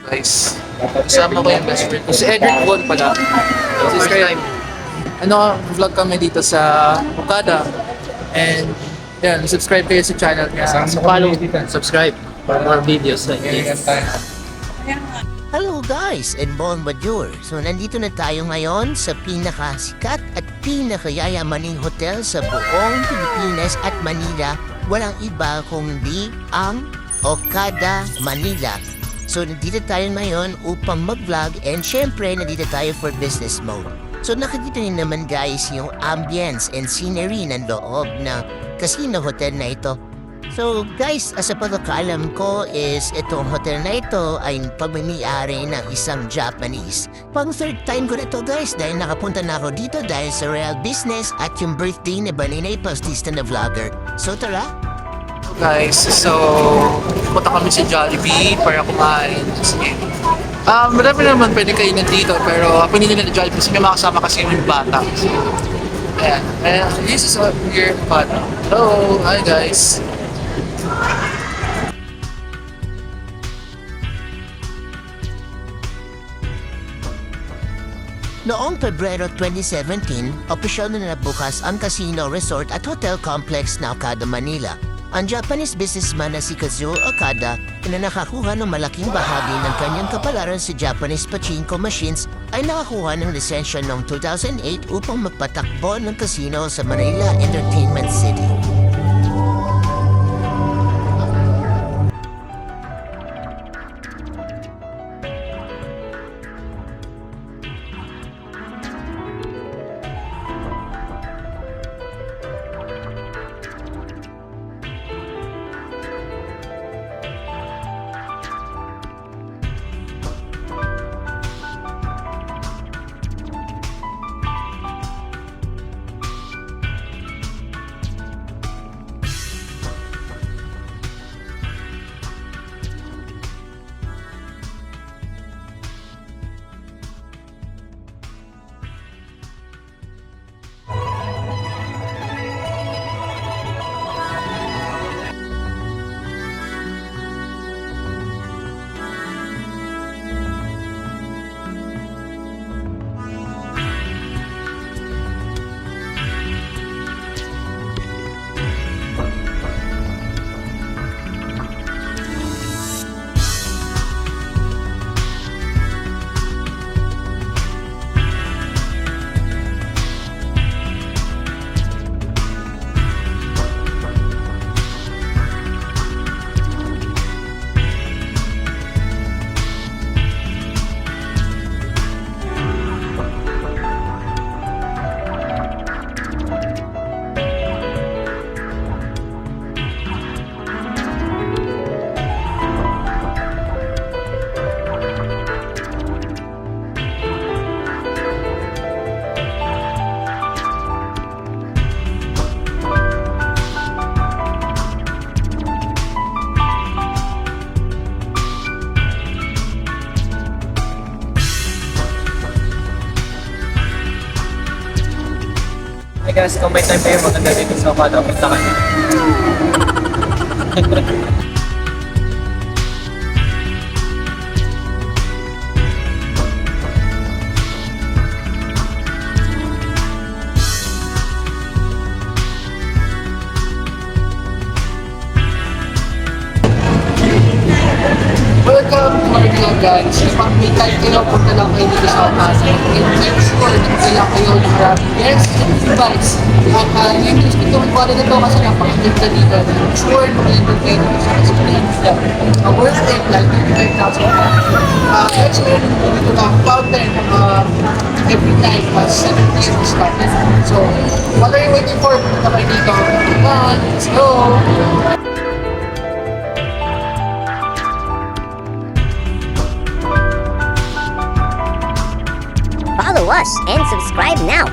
Guys, kasama ko yung best friend ko. Si Edric Von pala. First time. Vlog kami dito sa Okada. And yan, subscribe kayo sa channel niya. Follow, subscribe for more videos like this. Hello guys and bonjour. So nandito na tayo ngayon sa pinakasikat at pinakayayamaning hotel sa buong Pilipinas at Manila. Walang iba kundi ang Okada, Manila. So nandito tayo ngayon upang mag-vlog and syempre nandito tayo for business mode. So nakikita niyo naman guys yung ambience and scenery ng loob ng casino hotel na ito. So guys, as a pagkakaalam ko is itong hotel na ito ay pagmimiyari ng isang Japanese. Pang third time ko na ito guys dahil nakapunta na ako dito dahil sa real business at yung birthday ni Baninay Paustista na vlogger. So tara! Guys, so punta kami sa Jollibee para kumain. Marami naman pwede kayo nandito pero pinili na Jollibee kasi may makasama kasi yung bata. So, ayan. And this is here, bata. Hello! Hi guys! Noong Pebrero 2017, opisyal na nabukas ang casino, resort at hotel complex na Okada, Manila. Ang Japanese businessman na si Kazuo Okada na nakakuha ng malaking bahagi ng kanyang kapalaran sa Japanese pachinko machines ay nakakuha ng lisensya noong 2008 upang magpatakbo ng casino sa Manila Entertainment City. Hey guys, kung may time kayo maganda dito sa Okada, punta kayo. Welcome to our vlog guys. Kapag may time kayo, punta lang kayo dito sa Okada. And make sure na magdala kayo ng maraming guests and advice. At yung gusto itong Okada na ito kasi napakaganda dito. Sure, mag-entertain ko sa experience nila. Worth it, like 55,000. Actually, dito lang, fountain every night, 7 p.m. started. So, what are you waiting for? Punta kayo dito. Come on, let's go! Follow us and subscribe now.